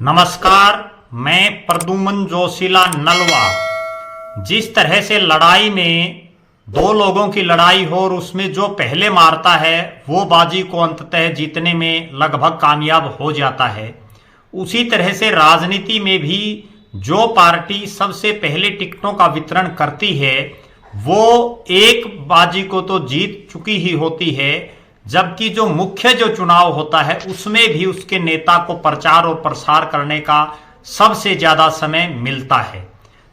नमस्कार, मैं प्रद्युमन जोशीला नलवा। जिस तरह से लड़ाई में दो लोगों की लड़ाई हो और उसमें जो पहले मारता है वो बाजी को अंततः जीतने में लगभग कामयाब हो जाता है, उसी तरह से राजनीति में भी जो पार्टी सबसे पहले टिकटों का वितरण करती है वो एक बाजी को तो जीत चुकी ही होती है, जबकि जो मुख्य जो चुनाव होता है उसमें भी उसके नेता को प्रचार और प्रसार करने का सबसे ज्यादा समय मिलता है।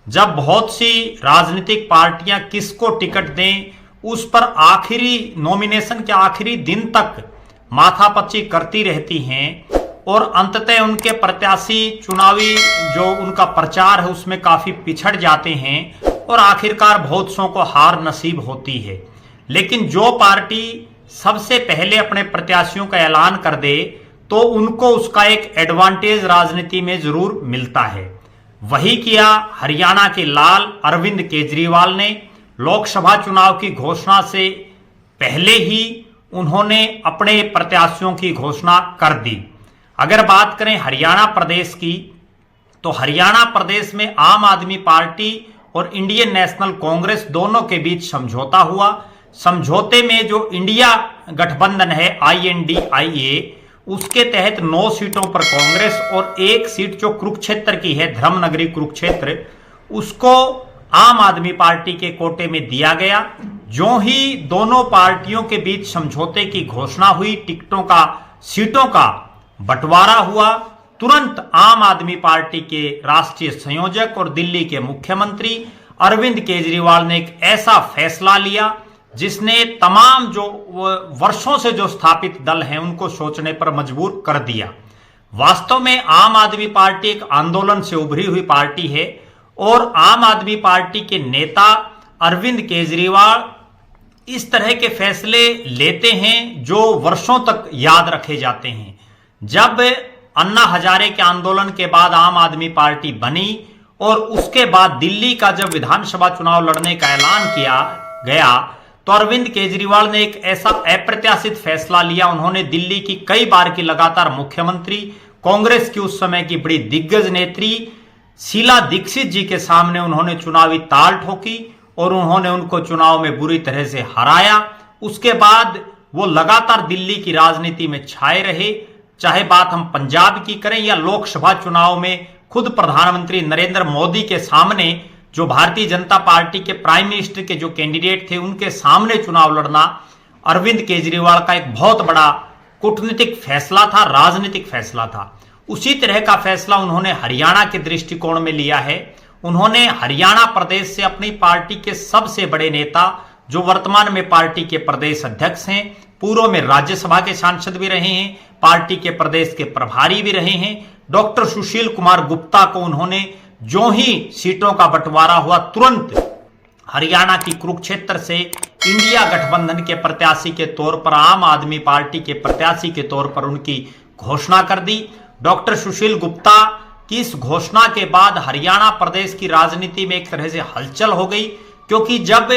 जब बहुत सी राजनीतिक पार्टियां किसको टिकट दें उस पर आखिरी नॉमिनेशन के आखिरी दिन तक माथापच्ची करती रहती हैं और अंततः उनके प्रत्याशी चुनावी जो उनका प्रचार है उसमें काफी पिछड़ जाते हैं और आखिरकार बहुत सौ को हार नसीब होती है। लेकिन जो पार्टी सबसे पहले अपने प्रत्याशियों का ऐलान कर दे तो उनको उसका एक एडवांटेज राजनीति में जरूर मिलता है। वही किया हरियाणा के लाल अरविंद केजरीवाल ने। लोकसभा चुनाव की घोषणा से पहले ही उन्होंने अपने प्रत्याशियों की घोषणा कर दी। अगर बात करें हरियाणा प्रदेश की तो हरियाणा प्रदेश में आम आदमी पार्टी और इंडियन नेशनल कांग्रेस दोनों के बीच समझौता हुआ। समझौते में जो इंडिया गठबंधन है INDIA उसके तहत 9 सीटों पर कांग्रेस और एक सीट जो कुरुक्षेत्र की है धर्मनगरी कुरुक्षेत्र उसको आम आदमी पार्टी के कोटे में दिया गया। जो ही दोनों पार्टियों के बीच समझौते की घोषणा हुई, टिकटों का सीटों का बंटवारा हुआ, तुरंत आम आदमी पार्टी के राष्ट्रीय संयोजक और दिल्ली के मुख्यमंत्री अरविंद केजरीवाल ने एक ऐसा फैसला लिया जिसने तमाम जो वर्षों से जो स्थापित दल हैं उनको सोचने पर मजबूर कर दिया। वास्तव में आम आदमी पार्टी एक आंदोलन से उभरी हुई पार्टी है और आम आदमी पार्टी के नेता अरविंद केजरीवाल इस तरह के फैसले लेते हैं जो वर्षों तक याद रखे जाते हैं। जब अन्ना हजारे के आंदोलन के बाद आम आदमी पार्टी बनी और उसके बाद दिल्ली का जब विधानसभा चुनाव लड़ने का ऐलान किया गया तो अरविंद केजरीवाल ने एक ऐसा अप्रत्याशित फैसला लिया। उन्होंने दिल्ली की कई बार की लगातार मुख्यमंत्री कांग्रेस की उस समय की बड़ी दिग्गज नेत्री शीला दीक्षित जी के सामने उन्होंने चुनावी ताल ठोकी और उन्होंने उनको चुनाव में बुरी तरह से हराया। उसके बाद वो लगातार दिल्ली की राजनीति में छाए रहे। चाहे बात हम पंजाब की करें या लोकसभा चुनाव में खुद प्रधानमंत्री नरेंद्र मोदी के सामने जो भारतीय जनता पार्टी के प्राइम मिनिस्टर के जो कैंडिडेट थे उनके सामने चुनाव लड़ना अरविंद केजरीवाल का एक बहुत बड़ा कूटनीतिक फैसला था, राजनीतिक फैसला था। उसी तरह का फैसला उन्होंने हरियाणा के दृष्टिकोण में लिया है। उन्होंने हरियाणा प्रदेश से अपनी पार्टी के सबसे बड़े नेता जो वर्तमान में पार्टी के प्रदेश अध्यक्ष हैं, पूर्व में राज्यसभा के सांसद भी रहे हैं, पार्टी के प्रदेश के प्रभारी भी रहे हैं, डॉक्टर सुशील कुमार गुप्ता को उन्होंने जो ही सीटों का बंटवारा हुआ तुरंत हरियाणा की कुरुक्षेत्र से इंडिया गठबंधन के प्रत्याशी के तौर पर, आम आदमी पार्टी के प्रत्याशी के तौर पर उनकी घोषणा कर दी। डॉक्टर सुशील गुप्ता की इस घोषणा के बाद हरियाणा प्रदेश की राजनीति में एक तरह से हलचल हो गई, क्योंकि जब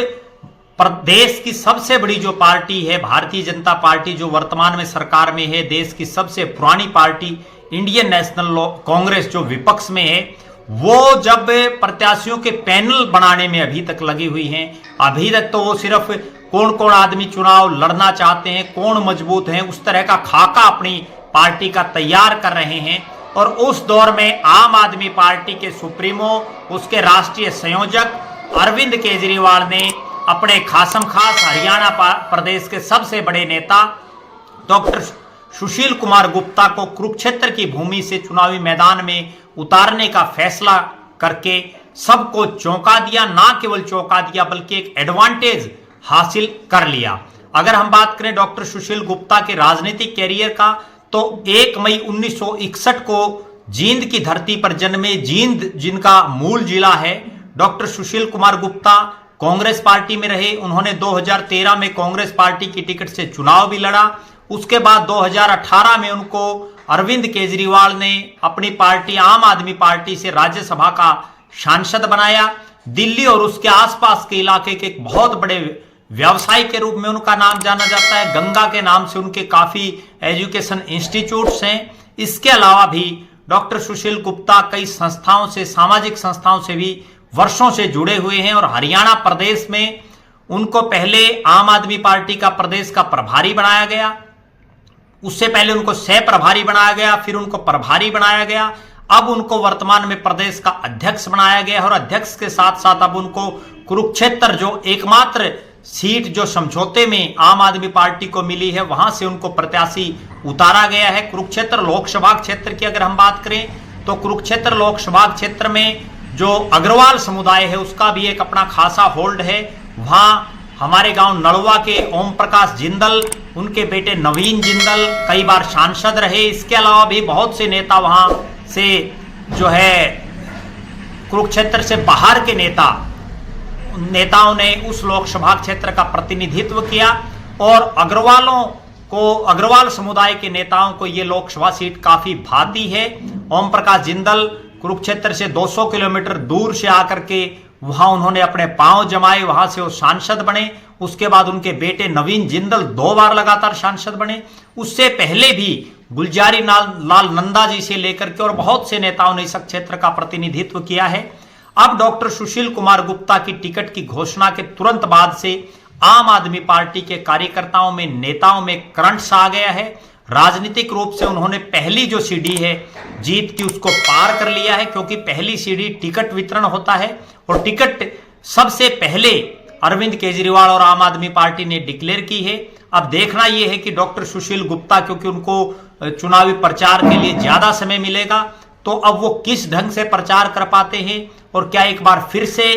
प्रदेश की सबसे बड़ी जो पार्टी है भारतीय जनता पार्टी जो वर्तमान में सरकार में है, देश की सबसे पुरानी पार्टी इंडियन नेशनल कांग्रेस जो विपक्ष में है, वो जब प्रत्याशियों के पैनल बनाने में अभी तक लगी हुई हैं, अभी तक तो वो सिर्फ कौन कौन आदमी चुनाव लड़ना चाहते हैं, कौन मजबूत हैं, उस तरह का खाका अपनी पार्टी का तैयार कर रहे हैं। और उस दौर में आम आदमी पार्टी के सुप्रीमो, उसके राष्ट्रीय संयोजक अरविंद केजरीवाल ने अपने खासम खास हरियाणा प्रदेश के सबसे बड़े नेता डॉक्टर सुशील कुमार गुप्ता को कुरुक्षेत्र की भूमि से चुनावी मैदान में उतारने का फैसला करके सबको चौंका दिया। ना केवल चौंका दिया बल्कि एक एडवांटेज हासिल कर लिया। अगर हम बात करें डॉक्टर सुशील गुप्ता के राजनीतिक कैरियर का तो 1 मई 1961 को जींद की धरती पर जन्मे, जींद जिनका मूल जिला है, डॉक्टर सुशील कुमार गुप्ता कांग्रेस पार्टी में रहे। उन्होंने 2013 में कांग्रेस पार्टी की टिकट से चुनाव भी लड़ा। उसके बाद 2018 में उनको अरविंद केजरीवाल ने अपनी पार्टी आम आदमी पार्टी से राज्यसभा का सांसद बनाया। दिल्ली और उसके आसपास के इलाके के एक बहुत बड़े व्यवसायी के रूप में उनका नाम जाना जाता है। गंगा के नाम से उनके काफी एजुकेशन इंस्टीट्यूट्स हैं। इसके अलावा भी डॉक्टर सुशील गुप्ता कई संस्थाओं से, सामाजिक संस्थाओं से भी वर्षों से जुड़े हुए हैं और हरियाणा प्रदेश में उनको पहले आम आदमी पार्टी का प्रदेश का प्रभारी बनाया गया, उससे पहले उनको सह प्रभारी बनाया गया, फिर उनको प्रभारी बनाया गया, अब उनको वर्तमान में प्रदेश का अध्यक्ष बनाया गया और अध्यक्ष के साथ साथ अब उनको कुरुक्षेत्र जो एकमात्र सीट जो समझौते में आम आदमी पार्टी को मिली है वहां से उनको प्रत्याशी उतारा गया है। कुरुक्षेत्र लोकसभा क्षेत्र की अगर हम बात करें तो कुरुक्षेत्र लोकसभा क्षेत्र में जो अग्रवाल समुदाय है उसका भी एक अपना खासा होल्ड है। वहां हमारे गांव नलवा के ओम प्रकाश जिंदल, उनके बेटे नवीन जिंदल कई बार सांसद रहे। इसके अलावा भी बहुत से नेता वहां से जो है कुरुक्षेत्र से बाहर के नेताओं ने उस लोकसभा क्षेत्र का प्रतिनिधित्व किया और अग्रवाल समुदाय के नेताओं को यह लोकसभा सीट काफी भाती है। ओम प्रकाश जिंदल कुरुक्षेत्र से 200 किलोमीटर दूर से आकर के वहां उन्होंने अपने पांव जमाए, वहां से वो सांसद बने। उसके बाद उनके बेटे नवीन जिंदल 2 बार लगातार सांसद बने। उससे पहले भी गुलजारी लाल नंदा जी से लेकर के और बहुत से नेताओं ने इस क्षेत्र का प्रतिनिधित्व किया है। अब डॉक्टर सुशील कुमार गुप्ता की टिकट की घोषणा के तुरंत बाद से आम आदमी पार्टी के कार्यकर्ताओं में, नेताओं में करंट आ गया है। राजनीतिक रूप से उन्होंने पहली जो सीढ़ी है जीत की उसको पार कर लिया है, क्योंकि पहली सीढ़ी टिकट वितरण होता है और टिकट सबसे पहले अरविंद केजरीवाल और आम आदमी पार्टी ने डिक्लेयर की है। अब देखना यह है कि डॉक्टर सुशील गुप्ता, क्योंकि उनको चुनावी प्रचार के लिए ज्यादा समय मिलेगा, तो अब वो किस ढंग से प्रचार कर पाते हैं और क्या एक बार फिर से,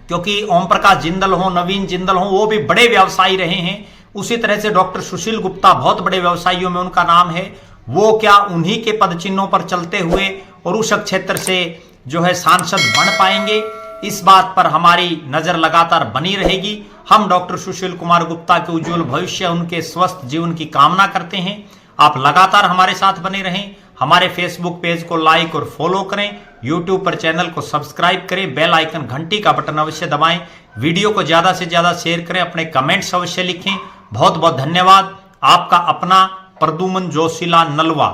क्योंकि ओम प्रकाश जिंदल हो, नवीन जिंदल हो, वो भी बड़े व्यवसायी रहे हैं, उसी तरह से डॉक्टर सुशील गुप्ता बहुत बड़े व्यवसायियों में उनका नाम है, वो क्या उन्हीं के पद चिन्हों पर चलते हुए और उस क्षेत्र से जो है सांसद बन पाएंगे? इस बात पर हमारी नजर लगातार बनी रहेगी। हम डॉक्टर सुशील कुमार गुप्ता के उज्जवल भविष्य, उनके स्वस्थ जीवन की कामना करते हैं। आप लगातार हमारे साथ बने रहें। हमारे फेसबुक पेज को लाइक और फॉलो करें, यूट्यूब पर चैनल को सब्सक्राइब करें, बेल आइकन घंटी का बटन अवश्य दबाएं, वीडियो को ज्यादा से ज्यादा शेयर करें, अपने कमेंट्स अवश्य लिखें। बहुत बहुत धन्यवाद। आपका अपना प्रद्युमन जोशीला नलवा।